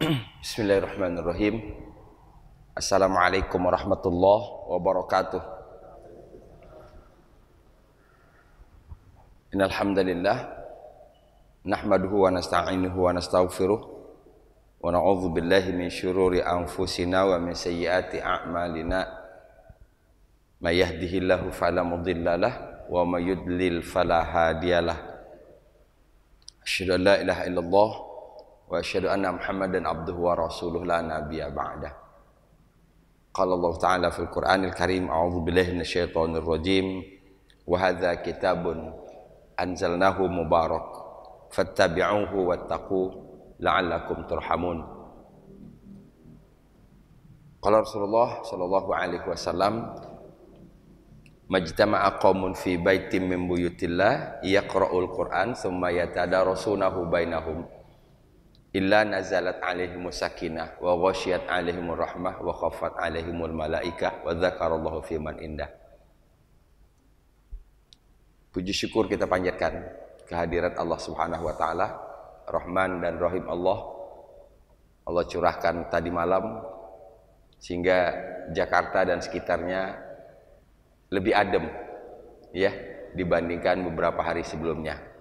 Bismillahirrahmanirrahim. Assalamualaikum warahmatullahi wabarakatuh. Innal hamdalillah nahmaduhu wa nasta'inuhu wa nastaghfiruh wa na'udzu billahi min syururi anfusina wa min sayyiati a'malina. May yahdihillahu fala mudhillalah wa may yudlil fala hadiyalah. Asyhadu an la ilaha illallah wa asyhadu anna Muhammadan abduhu wa rasuluh la nabiyya ba'dah. Qala Allah Ta'ala fil Qur'anil Karim, a'udzu billahi minasyaitonir rajim. Wa hadza kitabun anzalnahu mubarak fattabi'uhu wattaqu la'allakum turhamun. Qala Rasulullah sallallahu alaihi wasallam, majtama'a qaumun fi baitin min buyutillah yaqra'ul Qur'an thumma yatadarasunahu bainahum illa nazalat alaihimus sakinah wa ghasyiyat alaihimur rahmah wa khaffat alaihimul malaikah wa dzakarallahu fi man indah. Puji syukur kita panjatkan kehadirat Allah Subhanahu wa taala, Rahman dan Rahim Allah. Allah curahkan tadi malam sehingga Jakarta dan sekitarnya lebih adem ya dibandingkan beberapa hari sebelumnya.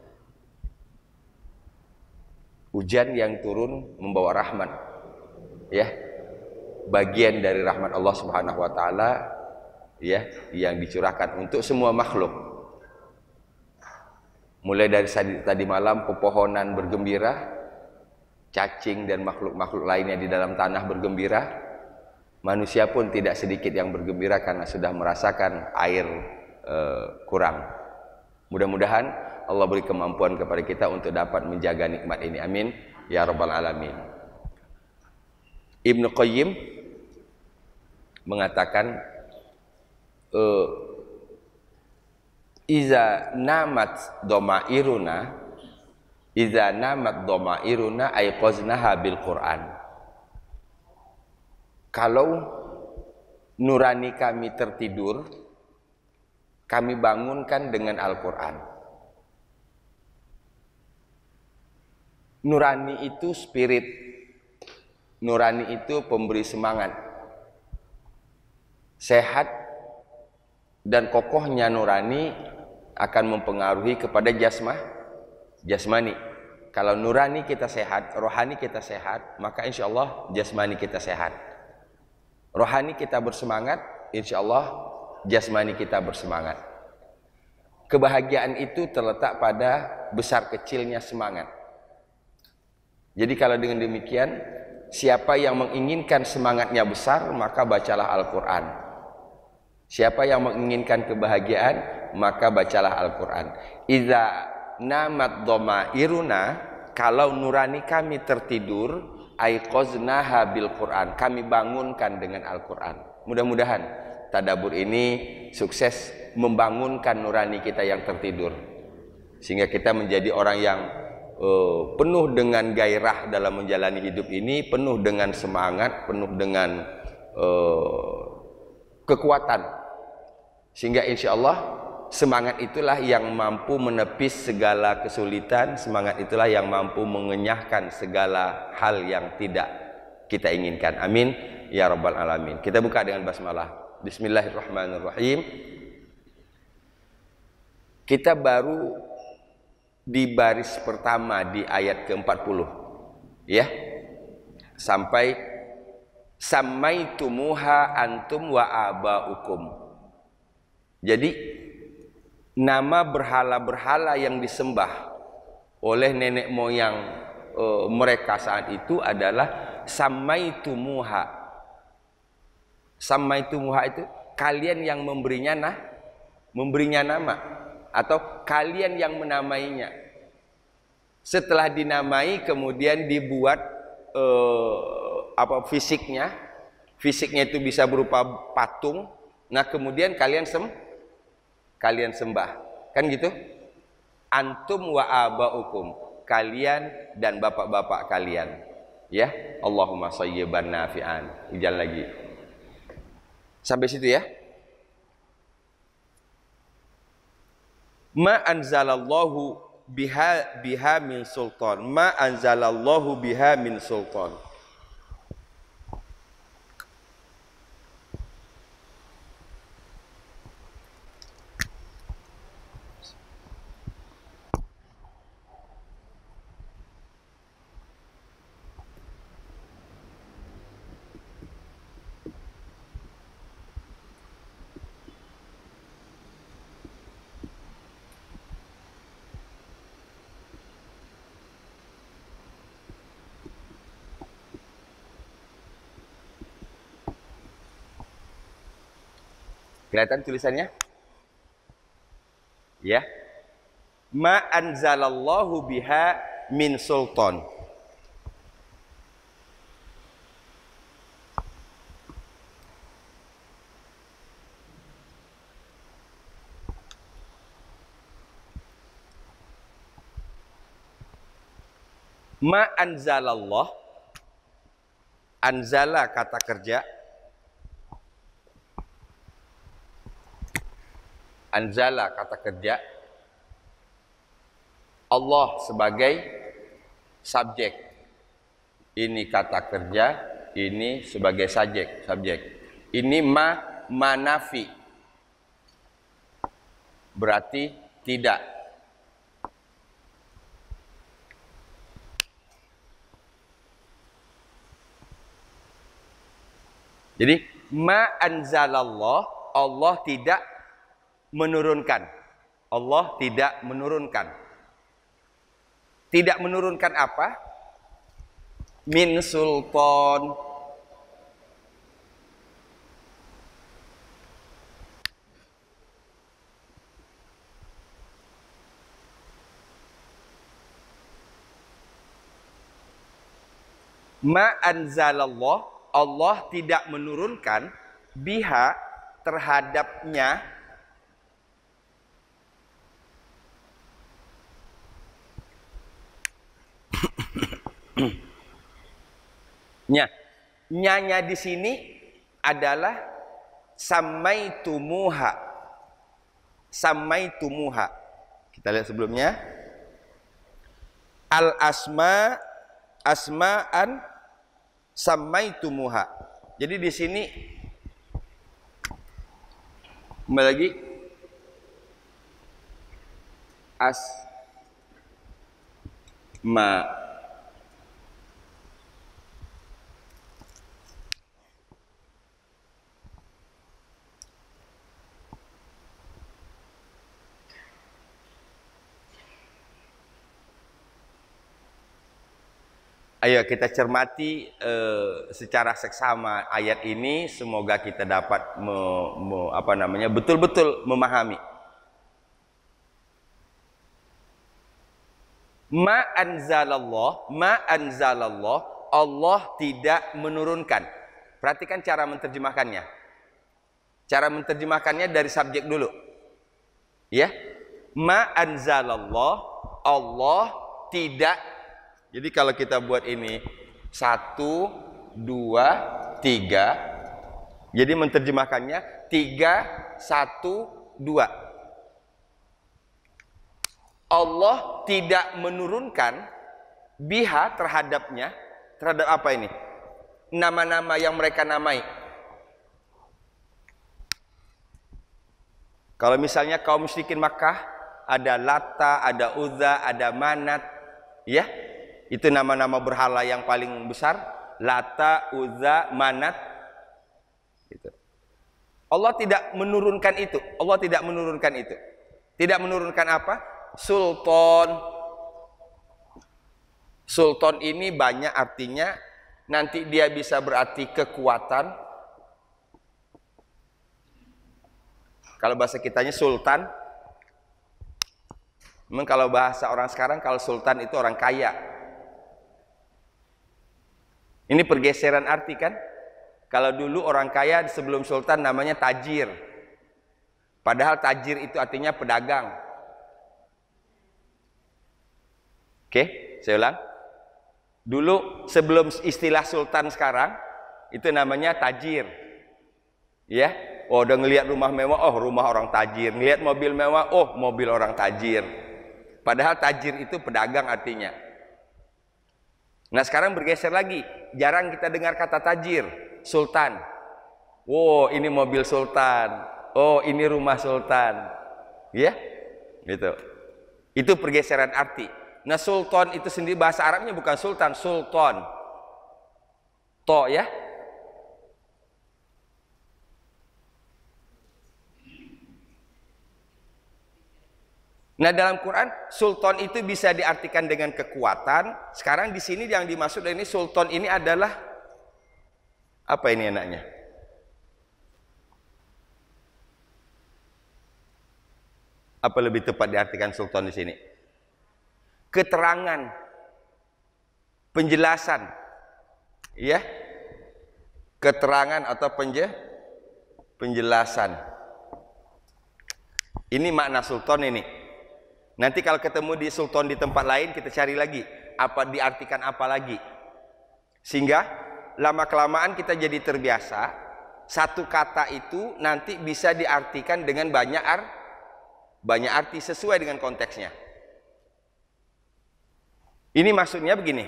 Hujan yang turun membawa rahmat ya, bagian dari rahmat Allah Subhanahu wa taala ya, yang dicurahkan untuk semua makhluk. Mulai dari tadi malam pepohonan bergembira, cacing dan makhluk-makhluk lainnya di dalam tanah bergembira. Manusia pun tidak sedikit yang bergembira karena sudah merasakan air kurang. Mudah-mudahan Allah beri kemampuan kepada kita untuk dapat menjaga nikmat ini. Amin ya rabbal alamin. Ibnu Qayyim mengatakan, iza namat domairuna ayqaznaha bil Quran. Kalau nurani kami tertidur, kami bangunkan dengan Al-Quran. Nurani itu spirit, nurani itu pemberi semangat. Sehat dan kokohnya nurani akan mempengaruhi kepada jasmani. Kalau nurani kita sehat, rohani kita sehat, maka insya Allah jasmani kita sehat. Rohani kita bersemangat, insya Allah jasmani kita bersemangat. Kebahagiaan itu terletak pada besar kecilnya semangat. Jadi kalau dengan demikian, siapa yang menginginkan semangatnya besar, maka bacalah Al-Quran. Siapa yang menginginkan kebahagiaan, maka bacalah Al-Quran. Iza namat domairuna, kalau nurani kami tertidur, ayqaznaha bil Quran, kami bangunkan dengan Al-Quran. Mudah-mudahan tadabbur ini sukses membangunkan nurani kita yang tertidur, sehingga kita menjadi orang yang penuh dengan gairah dalam menjalani hidup ini, penuh dengan semangat, penuh dengan kekuatan, sehingga insya Allah semangat itulah yang mampu menepis segala kesulitan, semangat itulah yang mampu mengenyahkan segala hal yang tidak kita inginkan. Amin ya rabbal alamin. Kita buka dengan basmalah. Bismillahirrahmanirrahim. Kita baru di baris pertama di ayat ke-40 ya, sampai sammaitumuha antum wa abaukum. Jadi nama berhala-berhala yang disembah oleh nenek moyang mereka saat itu adalah sammaitumuha. Sammaitumuha itu kalian yang memberinya nama, atau kalian yang menamainya. Setelah dinamai kemudian dibuat fisiknya itu bisa berupa patung. Nah kemudian kalian sembah, kan gitu. Antum wa abaukum, kalian dan bapak-bapak kalian ya. Allahumma shayyiban nafi'an. Ujian lagi sampai situ ya. Ma anzalallahu biha min sultan, ma anzalallahu biha min sultan. Kelihatan tulisannya? Ya. Ma anzalallahu biha min sultan. Ma anzalallah, anzala kata kerja, anzala kata kerja, Allah sebagai subjek. Ini kata kerja, ini sebagai subjek. Ini manafi. Berarti tidak. Jadi ma anzalallah, Allah tidak menurunkan. Allah tidak menurunkan. Tidak menurunkan apa? Min sultan. Ma anzalallah, Allah tidak menurunkan biha terhadapnya nyanya di sini adalah samaitumuha. Samaitumuha. Kita lihat sebelumnya. Al asma asma'an samaitumuha. Jadi di sini kembali lagi asma. Ayo kita cermati secara seksama ayat ini, semoga kita dapat betul-betul memahami. Ma anzalallah, Allah tidak menurunkan. Perhatikan cara menerjemahkannya. Cara menerjemahkannya dari subjek dulu. Ya. Ma anzalallah, Allah tidak. Jadi kalau kita buat ini 1, 2, 3. Jadi menerjemahkannya 3, 1, 2. Allah tidak menurunkan biha terhadapnya. Terhadap apa ini? Nama-nama yang mereka namai. Kalau misalnya kaum musyrikin Makkah, ada Lata, ada Uzza, ada Manat, ya. Itu nama-nama berhala yang paling besar. Lata, Uzza, Manat. Gitu. Allah tidak menurunkan itu. Allah tidak menurunkan itu. Tidak menurunkan apa? Sultan. Sultan ini banyak artinya. Nanti dia bisa berarti kekuatan. Kalau bahasa kitanya sultan. Memang kalau bahasa orang sekarang, kalau sultan itu orang kaya. Ini pergeseran arti kan? Kalau dulu orang kaya sebelum sultan namanya tajir. Padahal tajir itu artinya pedagang. Oke, saya ulang. Dulu sebelum istilah sultan sekarang, itu namanya tajir. Ya, oh udah ngelihat rumah mewah, oh rumah orang tajir. Ngelihat mobil mewah, oh mobil orang tajir. Padahal tajir itu pedagang artinya. Nah sekarang bergeser lagi, jarang kita dengar kata tajir, sultan. Oh ini mobil sultan, oh ini rumah sultan, ya, gitu. Itu pergeseran arti. Nah sultan itu sendiri bahasa Arabnya bukan sultan, sultan. To ya. Nah dalam Quran sultan itu bisa diartikan dengan kekuatan. Sekarang di sini yang dimaksud ini sultan ini adalah apa ini enaknya? Apa lebih tepat diartikan sultan di sini? Keterangan, penjelasan, ya, keterangan atau penjelasan. Ini makna sultan ini. Nanti kalau ketemu di sultan di tempat lain kita cari lagi apa diartikan apa lagi. Sehingga lama kelamaan kita jadi terbiasa satu kata itu nanti bisa diartikan dengan banyak arti sesuai dengan konteksnya. Ini maksudnya begini.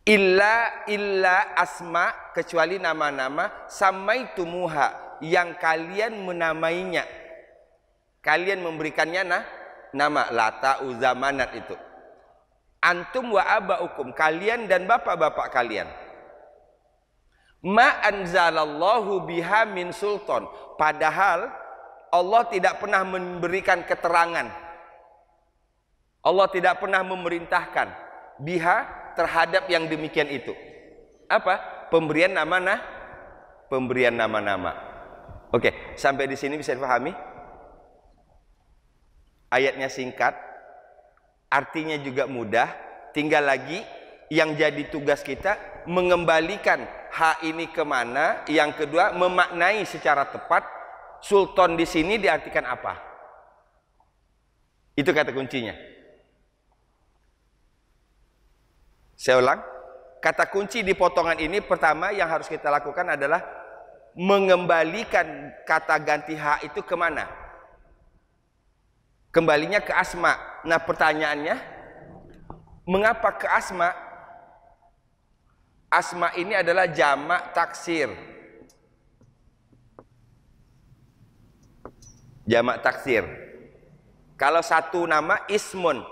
Illa asma, kecuali nama-nama samaitumuha yang kalian menamainya. Kalian memberikannya nama Lata, Uzza, Manat itu. Antum wa abaukum, kalian dan bapak-bapak kalian. Ma anzalallahu biha min sultan. Padahal Allah tidak pernah memberikan keterangan. Allah tidak pernah memerintahkan biha terhadap yang demikian itu. Apa? Pemberian nama-nama. Oke, sampai di sini bisa dipahami? Ayatnya singkat, artinya juga mudah. Tinggal lagi yang jadi tugas kita mengembalikan hak ini kemana. Yang kedua, memaknai secara tepat sultan di sini diartikan apa. Itu kata kuncinya. Saya ulang, kata kunci di potongan ini pertama yang harus kita lakukan adalah mengembalikan kata ganti hak itu kemana? Kembalinya ke asma. Nah pertanyaannya, mengapa ke asma? Asma ini adalah jamak taksir. Jamak taksir. Kalau satu nama ismun.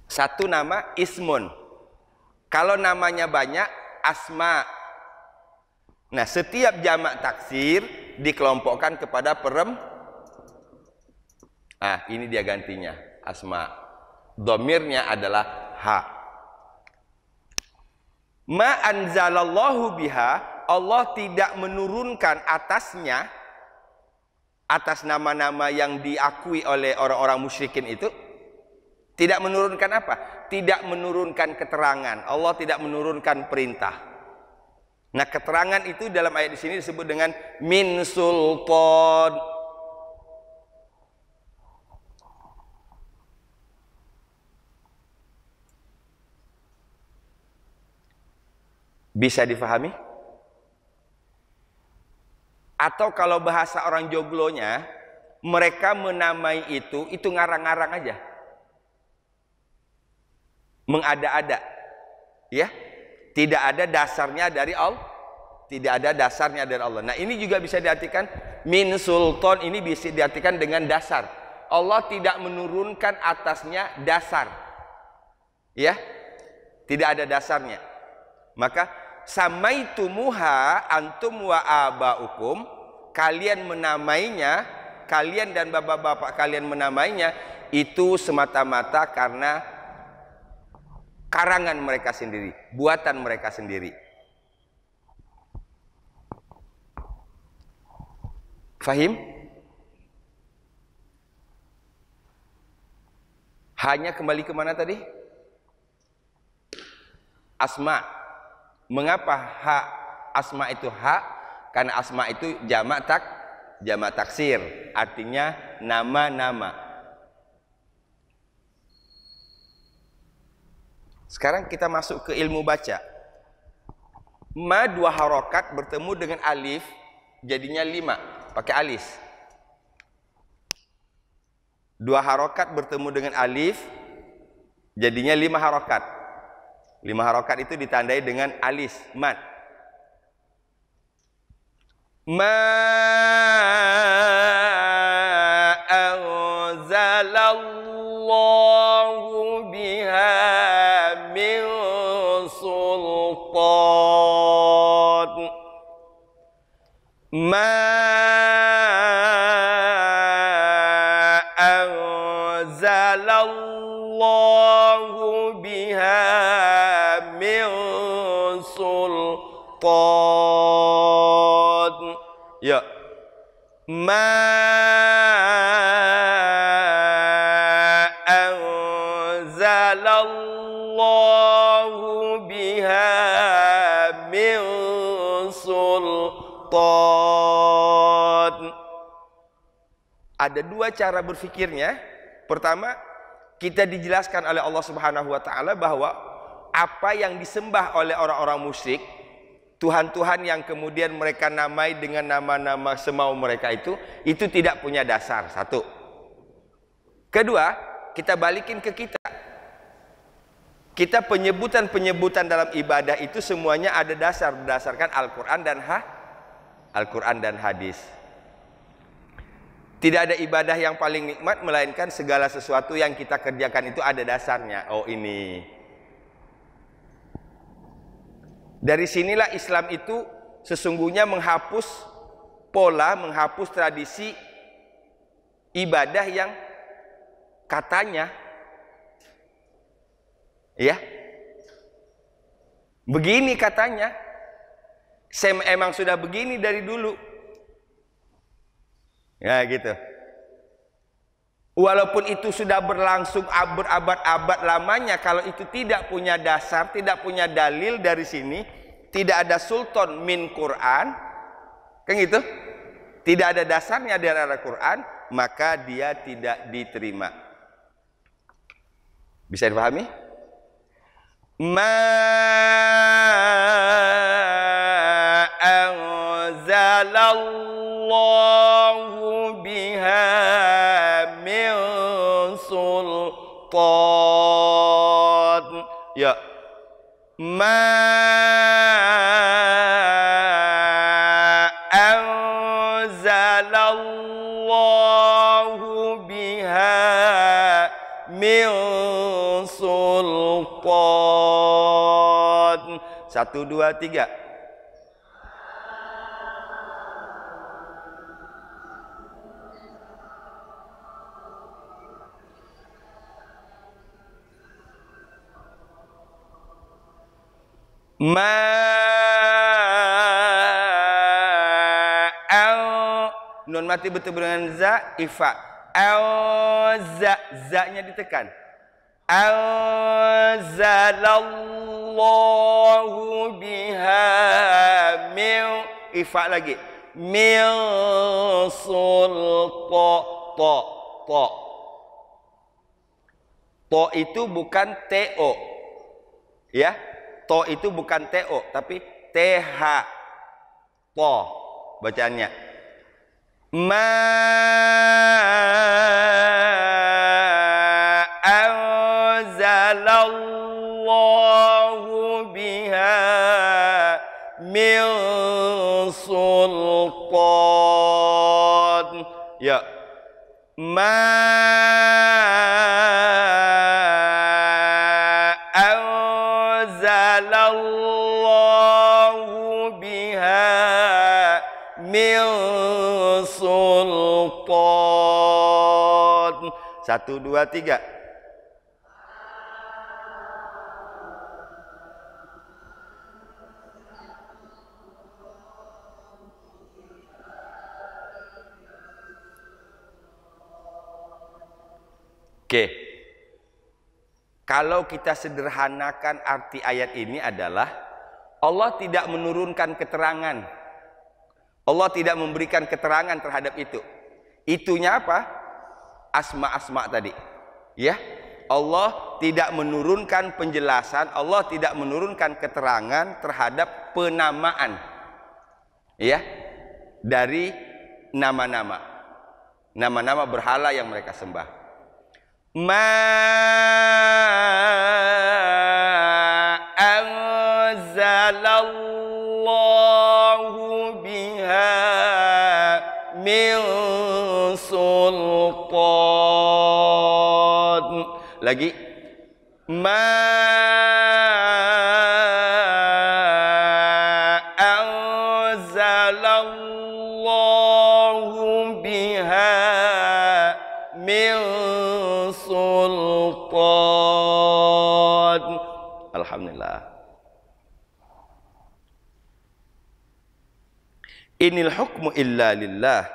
Satu nama ismun. Kalau namanya banyak, asma. Nah, setiap jamak taksir dikelompokkan kepada ini dia gantinya, asma. Dhamirnya adalah ha. Ma anzalallahu biha, Allah tidak menurunkan atasnya, atas nama-nama yang diakui oleh orang-orang musyrikin itu. Tidak menurunkan apa? Tidak menurunkan keterangan. Allah tidak menurunkan perintah. Nah, keterangan itu dalam ayat di sini disebut dengan min sultan. Bisa difahami? Atau kalau bahasa orang joglonya, mereka menamai itu ngarang-ngarang aja. Mengada-ada. Ya. Tidak ada dasarnya dari Allah. Tidak ada dasarnya dari Allah. Nah, ini juga bisa diartikan min sultan, ini bisa diartikan dengan dasar. Allah tidak menurunkan atasnya dasar. Ya. Tidak ada dasarnya. Maka samaitumuha antum wa abaukum, kalian menamainya, kalian dan bapak-bapak kalian menamainya itu semata-mata karena karangan mereka sendiri, buatan mereka sendiri. Fahim? Hanya kembali ke mana tadi? Asma. Mengapa hak asma itu hak? Karena asma itu jamak taksir, artinya nama-nama. Sekarang kita masuk ke ilmu baca. Ma dua harokat bertemu dengan alif jadinya 5, pakai alis. Dua harokat bertemu dengan alif jadinya 5 harokat. 5 harokat itu ditandai dengan alis, mad. Ma anzalallahu biha min sultan. Ma anzalallahu biha min sultan. Ada dua cara berfikirnya. Pertama, kita dijelaskan oleh Allah Subhanahu wa taala bahwa apa yang disembah oleh orang-orang musyrik, Tuhan-Tuhan yang kemudian mereka namai dengan nama-nama semau mereka itu tidak punya dasar. Satu. Kedua, kita balikin ke kita. Kita penyebutan-penyebutan dalam ibadah itu semuanya ada dasar berdasarkan Al-Quran dan hadis. Tidak ada ibadah yang paling nikmat melainkan segala sesuatu yang kita kerjakan itu ada dasarnya. Oh ini. Dari sinilah Islam itu sesungguhnya menghapus pola, menghapus tradisi ibadah yang katanya ya begini katanya. Emang sudah begini dari dulu. Ya gitu. Walaupun itu sudah berlangsung berabad-abad lamanya, kalau itu tidak punya dasar, tidak punya dalil dari sini, tidak ada sultan min Quran, kan gitu? Tidak ada dasarnya dari Al-Quran, maka dia tidak diterima. Bisa dipahami? Ma anzalallahu biha min sultan. Ya. Ma anzalallahu biha min sultan. 1, 2, 3. Nun mati betul dengan za, ifa. Za-nya ditekan. Anzalallahu biha min, ifa lagi. Min sulta, to. To itu bukan to. Ya. To itu bukan TO, tapi TH. To bacaannya. Ma anzalallahu biha min sultan. Ya. Ma anzalallahu biha min sultan. 1, 2, 3. Oke. Kalau kita sederhanakan arti ayat ini adalah Allah tidak menurunkan keterangan. Allah tidak memberikan keterangan terhadap itu. Itunya apa? Asma-asma tadi. Ya. Allah tidak menurunkan penjelasan, Allah tidak menurunkan keterangan terhadap penamaan. Ya. Dari nama-nama. Nama-nama berhala yang mereka sembah. Ma anzalallahu biha min sultan. Lagi. Ma anzalallahu biha min sultan. Alhamdulillah. Inil hukmu illa lillah.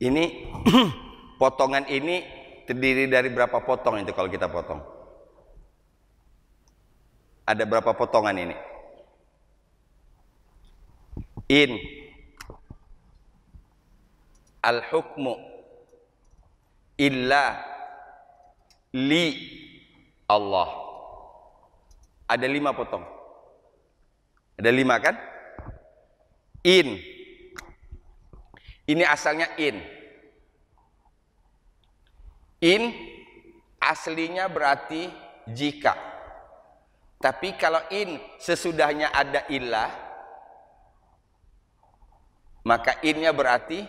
Ini potongan ini terdiri dari berapa potong itu kalau kita potong? Ada berapa potongan ini? In al-hukmu illa li Allah. Ada 5 potong. Ada 5 kan? In. Ini asalnya in. In aslinya berarti jika. Tapi kalau in sesudahnya ada illah, maka innya berarti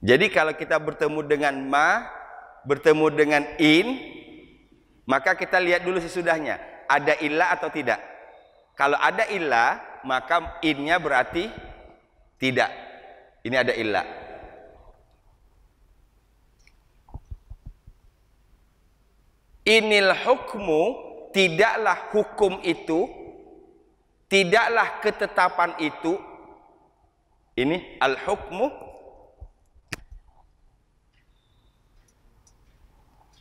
jadi kalau kita bertemu dengan ma, bertemu dengan in, maka kita lihat dulu sesudahnya ada illah atau tidak. Kalau ada illah, maka innya berarti tidak. Ini ada illah. Inil hukmu, tidaklah hukum itu, tidaklah ketetapan itu. Ini al hukmu.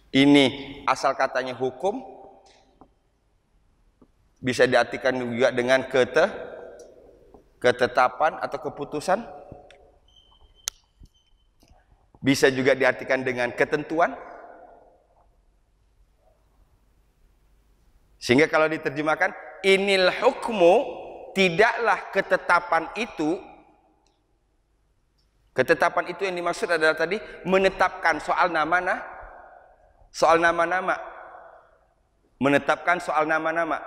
Ini asal katanya hukum, bisa diartikan juga dengan ketetapan atau keputusan, bisa juga diartikan dengan ketentuan. Sehingga kalau diterjemahkan inil hukmu, tidaklah ketetapan itu. Ketetapan itu yang dimaksud adalah tadi menetapkan soal nama-nama. Soal nama-nama. Menetapkan soal nama-nama.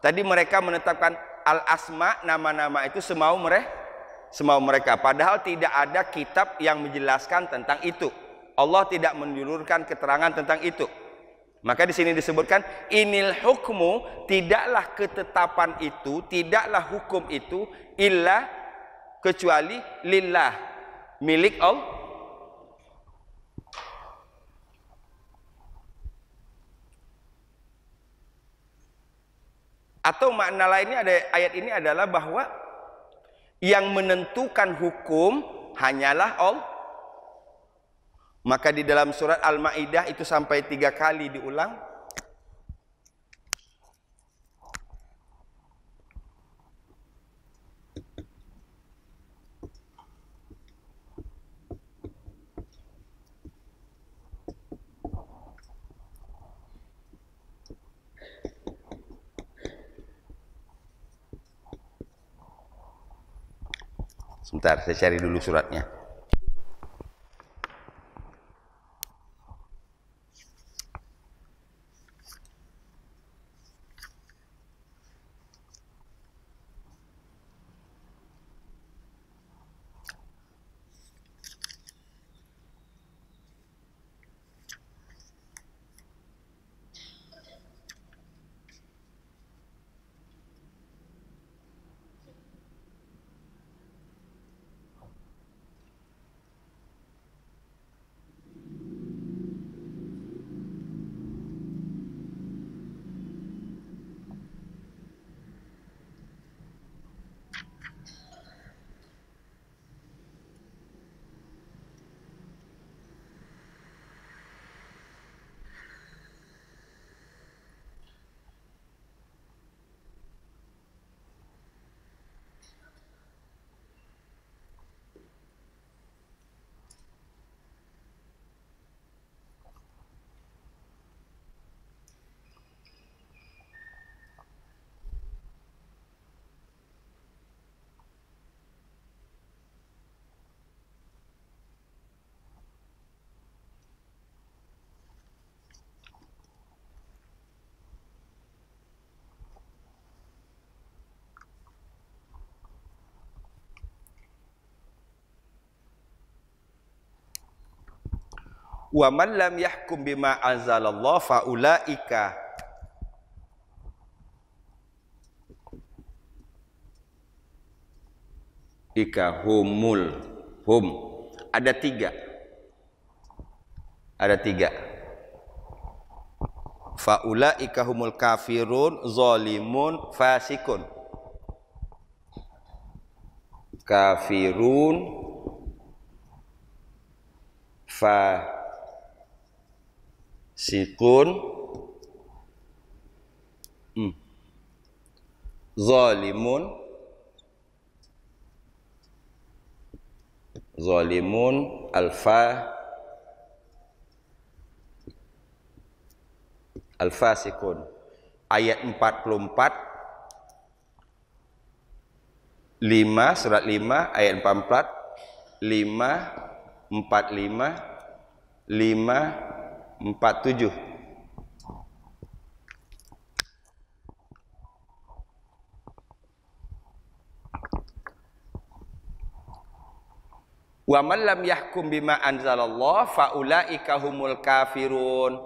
Tadi mereka menetapkan al-asma, nama-nama itu semau mereka. Padahal tidak ada kitab yang menjelaskan tentang itu. Allah tidak menjulurkan keterangan tentang itu. Maka di sini disebutkan inil hukmu, tidaklah ketetapan itu, tidaklah hukum itu illa kecuali lillah, milik Allah. Atau makna lainnya ada ayat ini adalah bahwa yang menentukan hukum hanyalah Allah. Maka di dalam surat Al-Maidah itu sampai 3 kali diulang. Sebentar, saya cari dulu suratnya. Wa man lam yahkum bima anzalallah faulaika humul hum. Ada 3. faulaika humul kafirun zalimun fasikun. Kafirun fasikun zalimun al-fasikun. Ayat 44 5 surat 5 ayat 44 5 45 5 47. Wa man lam yahkum bima anzalallah faulaika humul kafirun.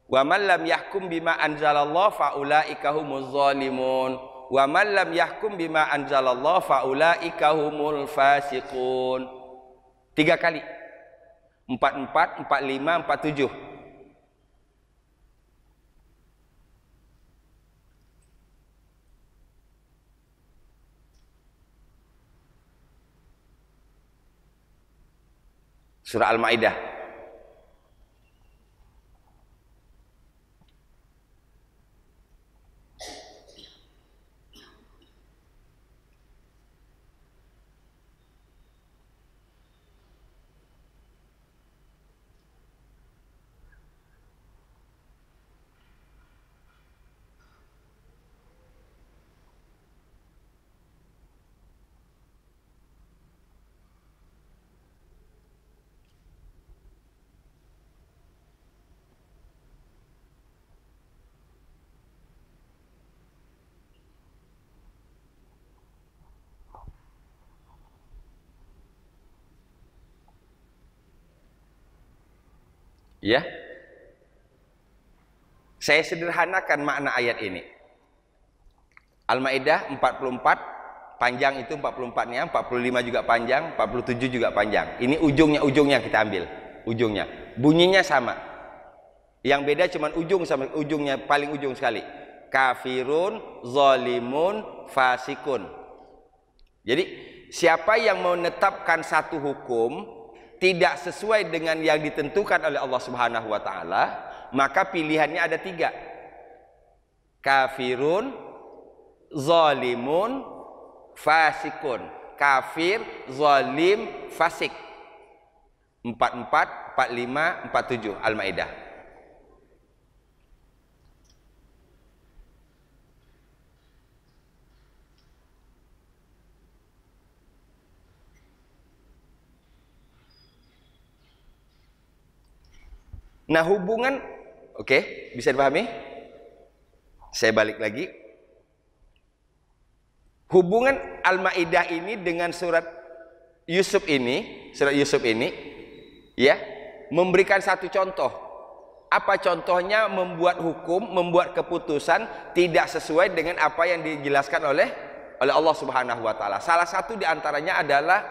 Wa man lam yahkum bima anzalallah faulaika humuz zalimun. Wa man lam yahkum bima anzalallah faulaika humul fasiqun. 3 kali. 44, 45, 47. Surah Al-Maidah. Ya. Saya sederhanakan makna ayat ini. Al-Maidah 44, panjang itu 44-nya, 45 juga panjang, 47 juga panjang. Ini ujungnya kita ambil, ujungnya. Bunyinya sama. Yang beda cuman ujung sama ujungnya, paling ujung sekali. Kafirun, zalimun, fasikun. Jadi, siapa yang menetapkan satu hukum tidak sesuai dengan yang ditentukan oleh Allah Subhanahu wa taala, maka pilihannya ada 3. Kafirun, zalimun, fasikun. Kafir, zalim, fasik. 44, 45, 47 Al-Maidah. Nah, hubungan bisa dipahami? Saya balik lagi. Hubungan Al-Maidah ini dengan surat Yusuf ini, ya, memberikan satu contoh. Apa contohnya? Membuat hukum, membuat keputusan tidak sesuai dengan apa yang dijelaskan oleh Allah Subhanahu wa taala. Salah satu di antaranya adalah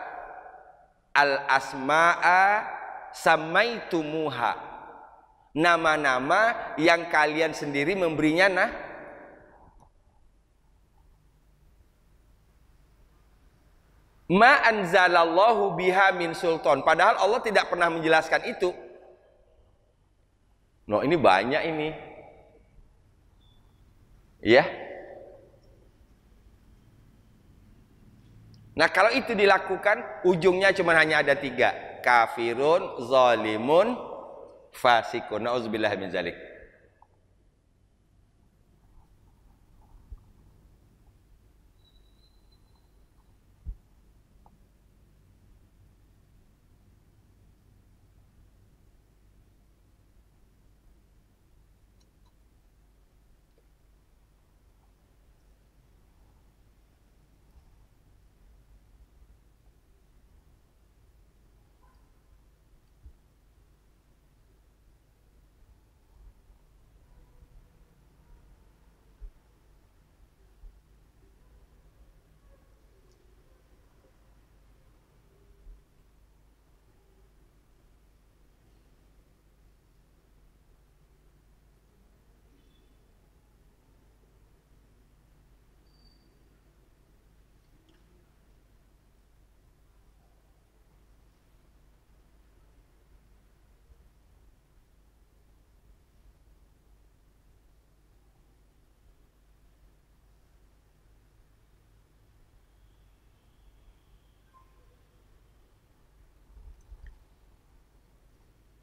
al-asma'a samaitumuha. Nama-nama yang kalian sendiri memberinya ma anzalallahu biha min sultan. Padahal Allah tidak pernah menjelaskan itu. No, ini banyak ini. Ya. Nah, kalau itu dilakukan, ujungnya cuma hanya ada 3. Kafirun, zalimun, fasikun. Nauzubillah min zalik.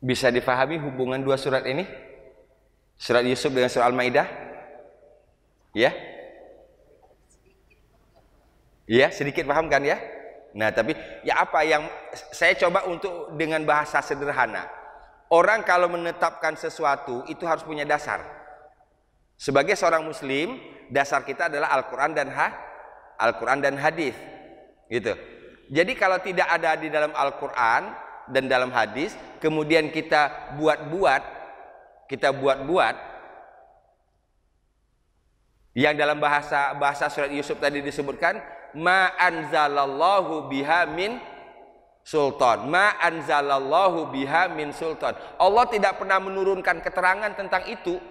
Bisa difahami hubungan dua surat ini? Surat Yusuf dengan surat Al-Maidah? Ya? Ya, sedikit paham kan ya? Nah, tapi ya apa yang saya coba untuk dengan bahasa sederhana. Orang kalau menetapkan sesuatu itu harus punya dasar. Sebagai seorang muslim, dasar kita adalah Al-Quran dan hadis. Gitu. Jadi kalau tidak ada di dalam Al-Quran dan dalam hadis, kemudian kita buat-buat, yang dalam bahasa surat Yusuf tadi disebutkan, ma anzalallahu biha min sultan. Ma anzalallahu biha min sultan. Allah tidak pernah menurunkan keterangan tentang itu.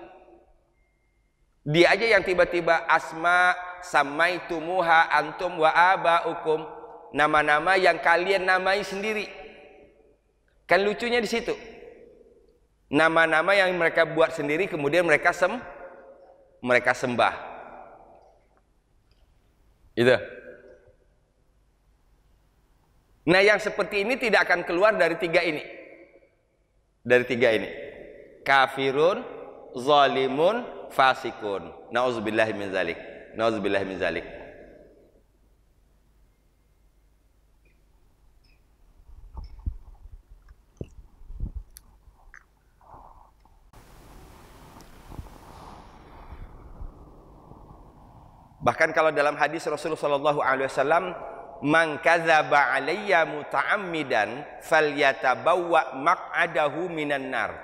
Dia aja yang tiba-tiba asma samaitumuha antum wa abaukum, nama-nama yang kalian namai sendiri. Kan lucunya di situ. Nama-nama yang mereka buat sendiri kemudian mereka sembah. Itu. Nah, yang seperti ini tidak akan keluar dari tiga ini. Kafirun, zalimun, fasikun. Nauzubillahi min zalik. Bahkan kalau dalam hadis Rasulullah sallallahu alaihi wasallam, man kadzaba alayya muta'ammidan falyatabawwa maq'adahu minan nar.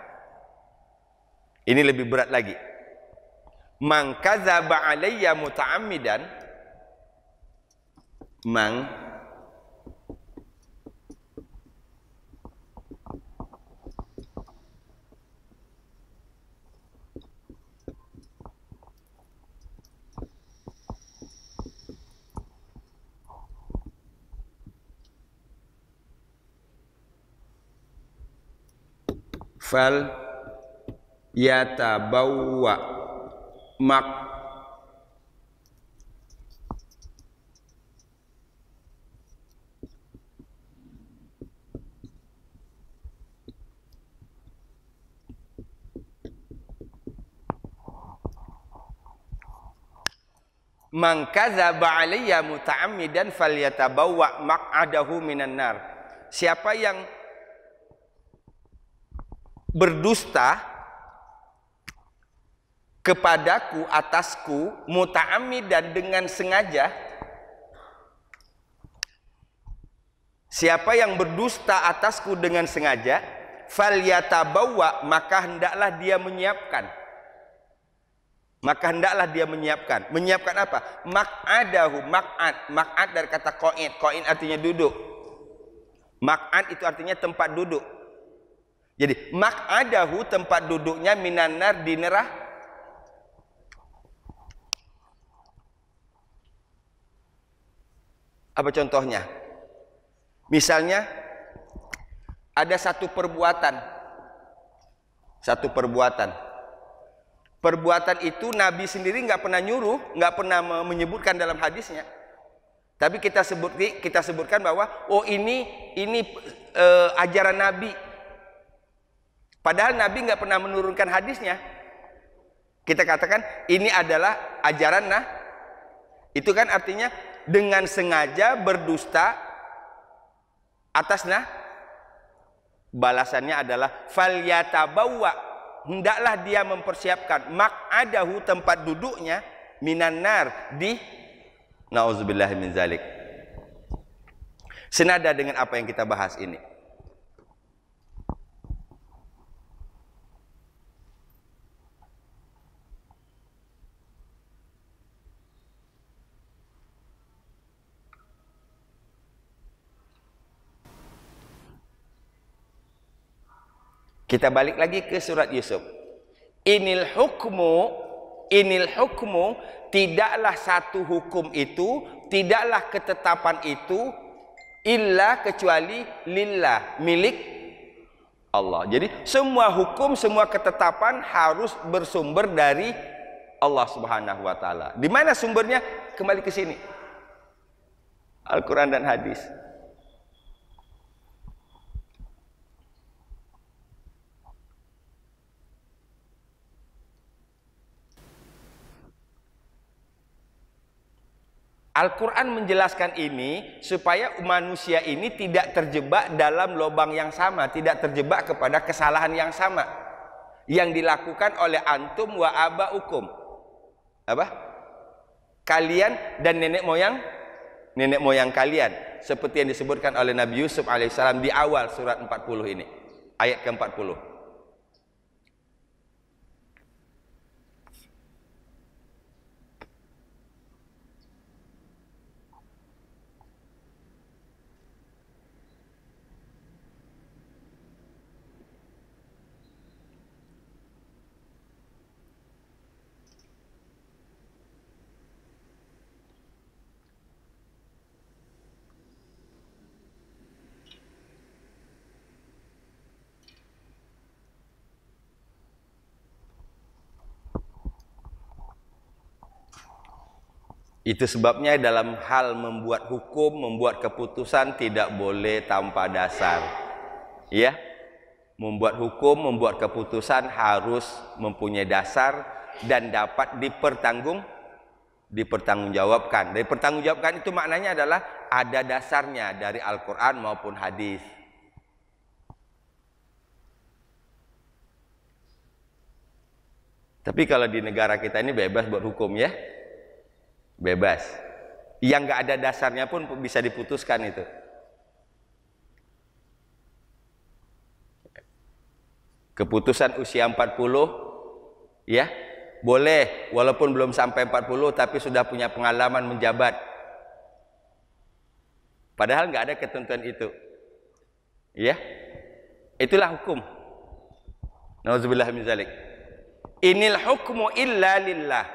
Ini lebih berat lagi. Man kadzaba alayya muta'ammidan, fal yatabawwa mak man kadzaba alayya muta'ammidan falyatabawwa maq'adahu minan nar. Siapa yang berdusta kepadaku, atasku, muta'ammidan, dengan sengaja. Siapa yang berdusta atasku dengan sengaja, falyatabawwa, maka hendaklah dia menyiapkan. Menyiapkan apa? Maq'adahu, maq'ad dari kata qa'id artinya duduk. Maq'ad itu artinya tempat duduk. Jadi maq'adahu, tempat duduknya, minan nar, di neraka. Apa contohnya? Misalnya ada satu perbuatan. Perbuatan itu Nabi sendiri nggak pernah nyuruh, nggak pernah menyebutkan dalam hadisnya. Tapi kita sebutkan bahwa oh ini ajaran Nabi. Padahal Nabi nggak pernah menurunkan hadisnya. Kita katakan ini adalah ajaran itu kan artinya dengan sengaja berdusta atas balasannya adalah falyatabawwa, hendaklah dia mempersiapkan maq'adahu, tempat duduknya, minan nar, di nauzubillahi min zalik. Senada dengan apa yang kita bahas ini. Kita balik lagi ke surat Yusuf. Inil hukmu, tidaklah satu hukum itu, tidaklah ketetapan itu, illa, kecuali lillah, milik Allah. Jadi semua hukum, semua ketetapan harus bersumber dari Allah Subhanahu wa taala. Di mana sumbernya? Kembali ke sini. Al-Quran dan hadis. Al-Quran menjelaskan ini supaya manusia ini tidak terjebak dalam lubang yang sama, tidak terjebak kepada kesalahan yang sama yang dilakukan oleh antum wa abaukum. Apa? Kalian dan nenek moyang kalian, seperti yang disebutkan oleh Nabi Yusuf alaihissalam di awal surat 40 ini, ayat ke-40. Itu sebabnya dalam hal membuat hukum, membuat keputusan tidak boleh tanpa dasar. Ya, membuat hukum, membuat keputusan harus mempunyai dasar dan dapat dipertanggungjawabkan. Dipertanggungjawabkan itu maknanya adalah ada dasarnya dari Al-Quran maupun hadis. Tapi kalau di negara kita ini bebas buat hukum ya. Bebas. Yang nggak ada dasarnya pun bisa diputuskan itu. Keputusan usia 40 ya, boleh walaupun belum sampai 40 tapi sudah punya pengalaman menjabat. Padahal nggak ada ketentuan itu. Ya. Itulah hukum. Nauzubillah min dzalik. Inil hukmu illa lillah.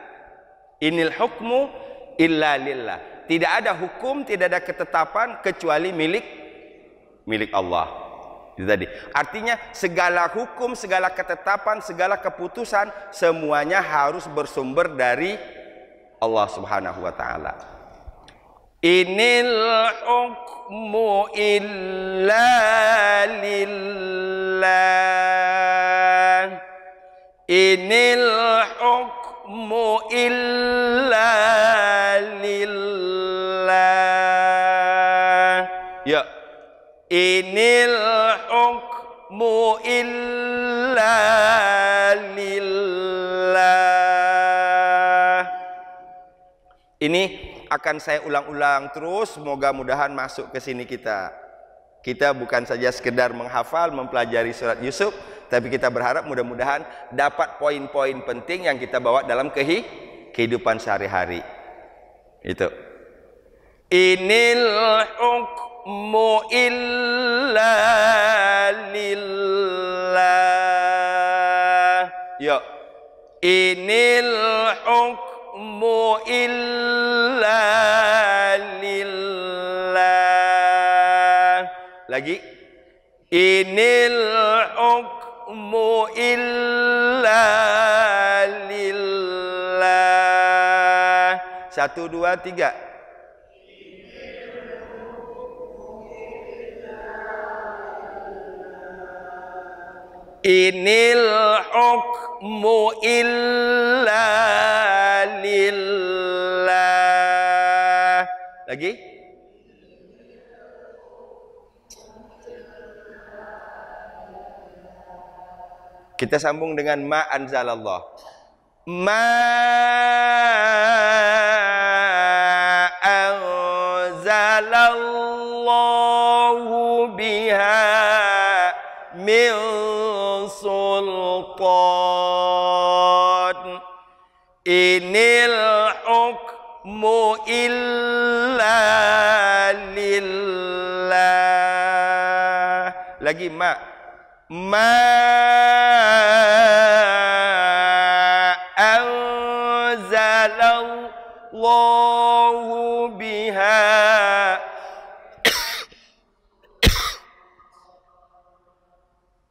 Inil hukmu illa lillah. Tidak ada hukum, tidak ada ketetapan kecuali milik Allah. Itu tadi. Artinya segala hukum, segala ketetapan, segala keputusan semuanya harus bersumber dari Allah Subhanahu wa taala. Inil hukmu illa lillah. Inil hukmu illa lillah. Ya. Inil hukmu illa lillah. Ini akan saya ulang-ulang terus, mudah-mudahan masuk ke sini kita. Kita bukan saja sekedar menghafal, mempelajari surat Yusuf, tapi kita berharap mudah-mudahan dapat poin-poin penting yang kita bawa dalam kehidupan sehari-hari. Itu. Inil hukmu illa lillah. Ya. Inil hukmu illa lillah. Lagi. Inil hukmu illa lillah. 1, 2, 3. Inil hukmu illa lillah. Lagi. Kita sambung dengan ma anzalallah. Ma anzalallahu biha min sultan. Inil hukmu illa lillah. Lagi ma anzalallahu biha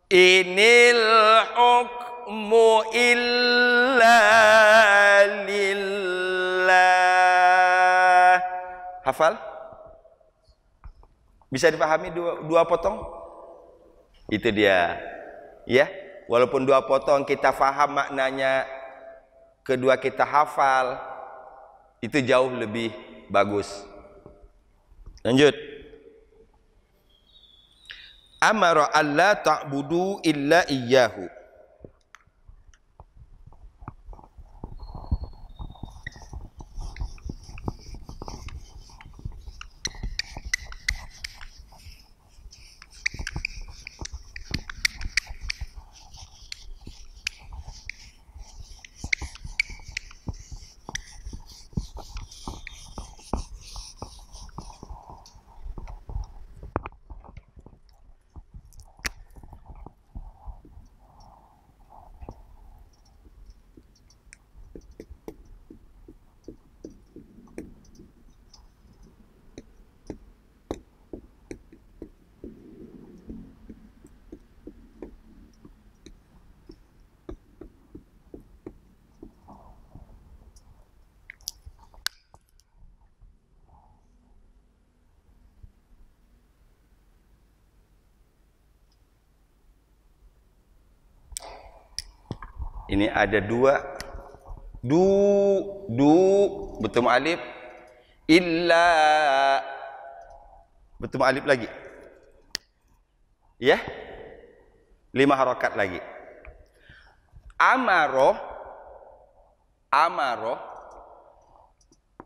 inil hukmu illa lillah. Hafal? Bisa dipahami dua potong? Itu dia. Ya, walaupun 2 potong kita faham maknanya, kedua kita hafal, itu jauh lebih Bagus. Lanjut. Amara alla ta'budu illa iyyahu. Ini ada dua. Betul alif. Illa. Betul alif lagi. Ya. 5 harakat lagi. Amaro.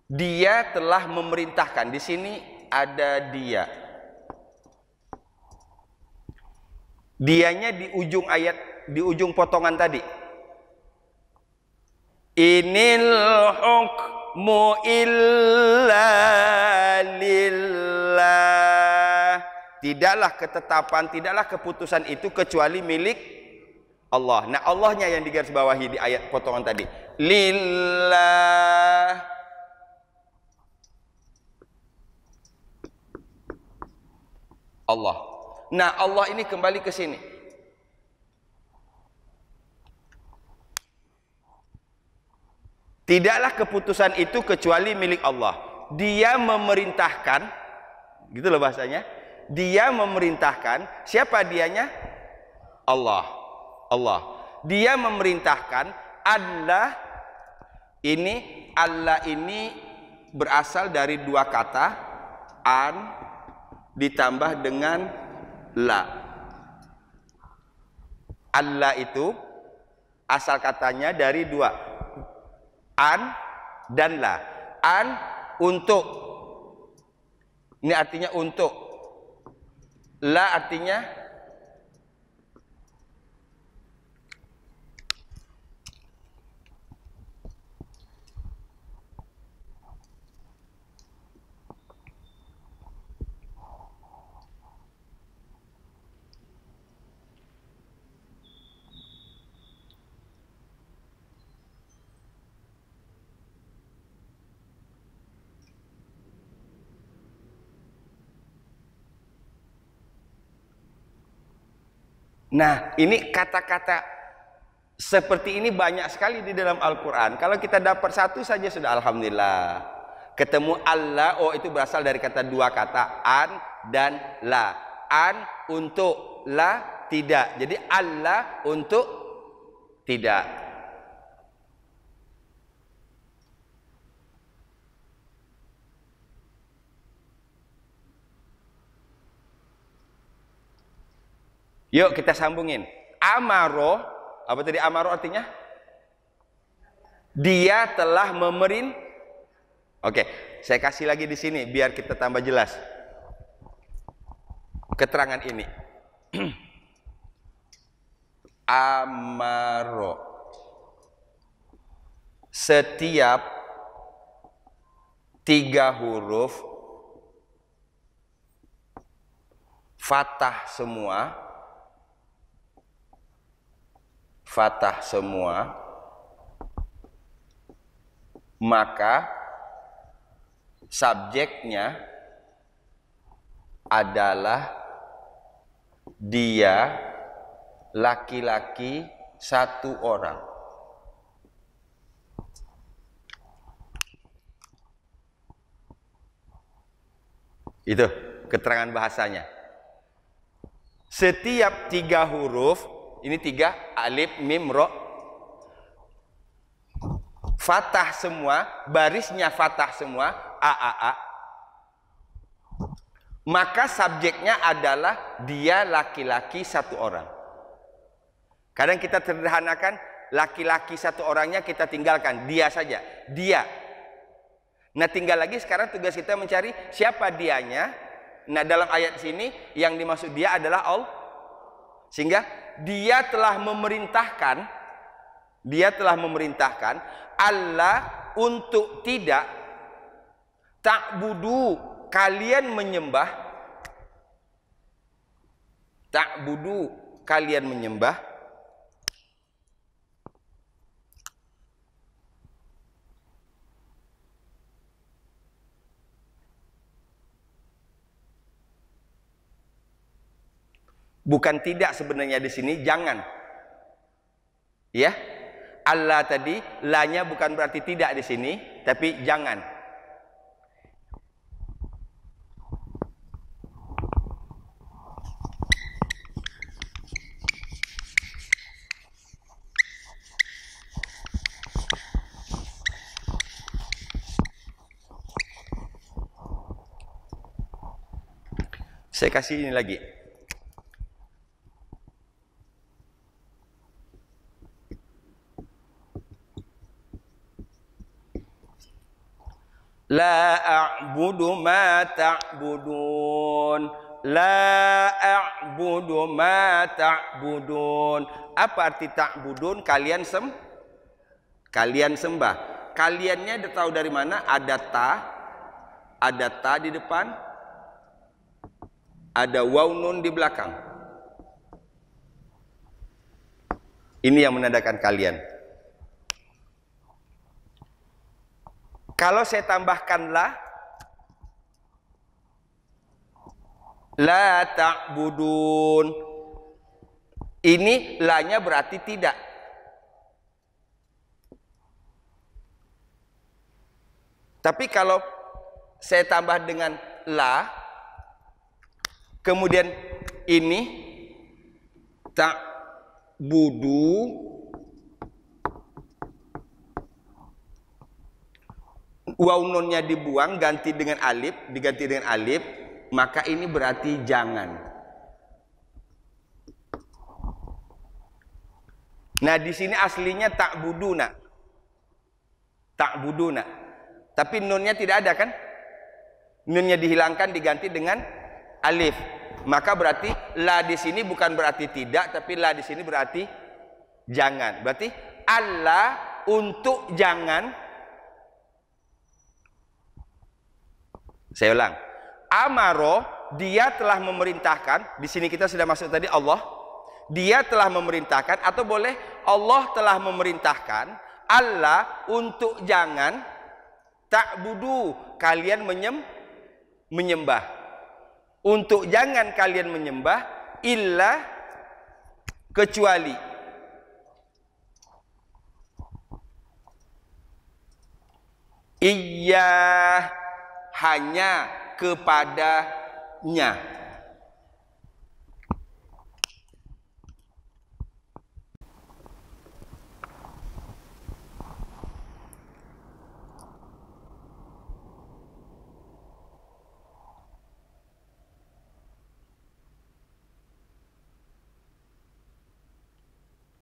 Dia telah memerintahkan. Di sini ada dia. Dianya di ujung ayat, di ujung potongan tadi. Inil hukmu illa lillah. Tidaklah ketetapan, tidaklah keputusan itu kecuali milik Allah. Nah, Allahnya yang digarisbawahi di ayat potongan tadi. Lillah. Allah. Nah, Allah ini kembali ke sini. Tidaklah keputusan itu kecuali milik Allah. Dia memerintahkan, gitu loh bahasanya. Dia memerintahkan, siapa dianya? Allah. Dia memerintahkan Allah ini berasal dari dua kata, an ditambah dengan la. Allah itu asal katanya dari dua, an dan la. An untuk, ini artinya untuk. La artinya Nah, ini kata-kata seperti ini banyak sekali di dalam Al-Quran. Kalau kita dapat satu saja sudah alhamdulillah. Ketemu Allah, oh itu berasal dari kata dua kata, an dan la. An untuk, la tidak. Jadi Allah untuk tidak. Yuk kita sambungin. Amaro, apa tadi amaro artinya? Dia telah Oke, saya kasih lagi di sini biar kita tambah jelas keterangan ini. Amaro. Setiap 3 huruf fathah semua, maka subjeknya adalah dia laki-laki 1 orang. Itu keterangan bahasanya. Setiap 3 huruf, ini 3, alif, mim, ro, fathah semua, barisnya fathah semua, a, maka subjeknya adalah dia laki-laki satu orang. Kadang kita sederhanakan, laki-laki satu orangnya kita tinggalkan, dia saja, dia. Nah tinggal lagi sekarang tugas kita mencari siapa dianya. Nah dalam ayat sini yang dimaksud dia adalah Allah. Sehingga dia telah memerintahkan Allah untuk tidak ta'budu, kalian menyembah, ta'budu, kalian menyembah, bukan tidak sebenarnya di sini, jangan. Ya. Allah tadi lanya bukan berarti tidak di sini, tapi jangan. Saya kasih ini lagi. La a'budu ma ta'budun. La a'budu ma ta'budun. Apa arti ta'budun? Kalian sembah. Kaliannya tahu dari mana? Ada ta di depan, ada waw nun di belakang. Ini yang menandakan kalian. Kalau saya tambahkan la ta'budun, ini la-nya berarti tidak. Tapi kalau saya tambah dengan la, kemudian ini ta'budu, waw nunnya dibuang, diganti dengan alif, maka ini berarti jangan. Nah, di sini aslinya ta'buduna. Tapi nunnya tidak ada kan? Nunnya dihilangkan, diganti dengan alif. Maka berarti la di sini bukan berarti tidak, tapi la di sini berarti jangan. Berarti Allah untuk jangan. Saya ulang. Amaro, dia telah memerintahkan. Di sini kita sudah masuk tadi Allah. Dia telah memerintahkan, atau boleh Allah telah memerintahkan Allah untuk jangan ta'budu, kalian menyembah. Untuk jangan kalian menyembah illa, kecuali iya, hanya kepadanya.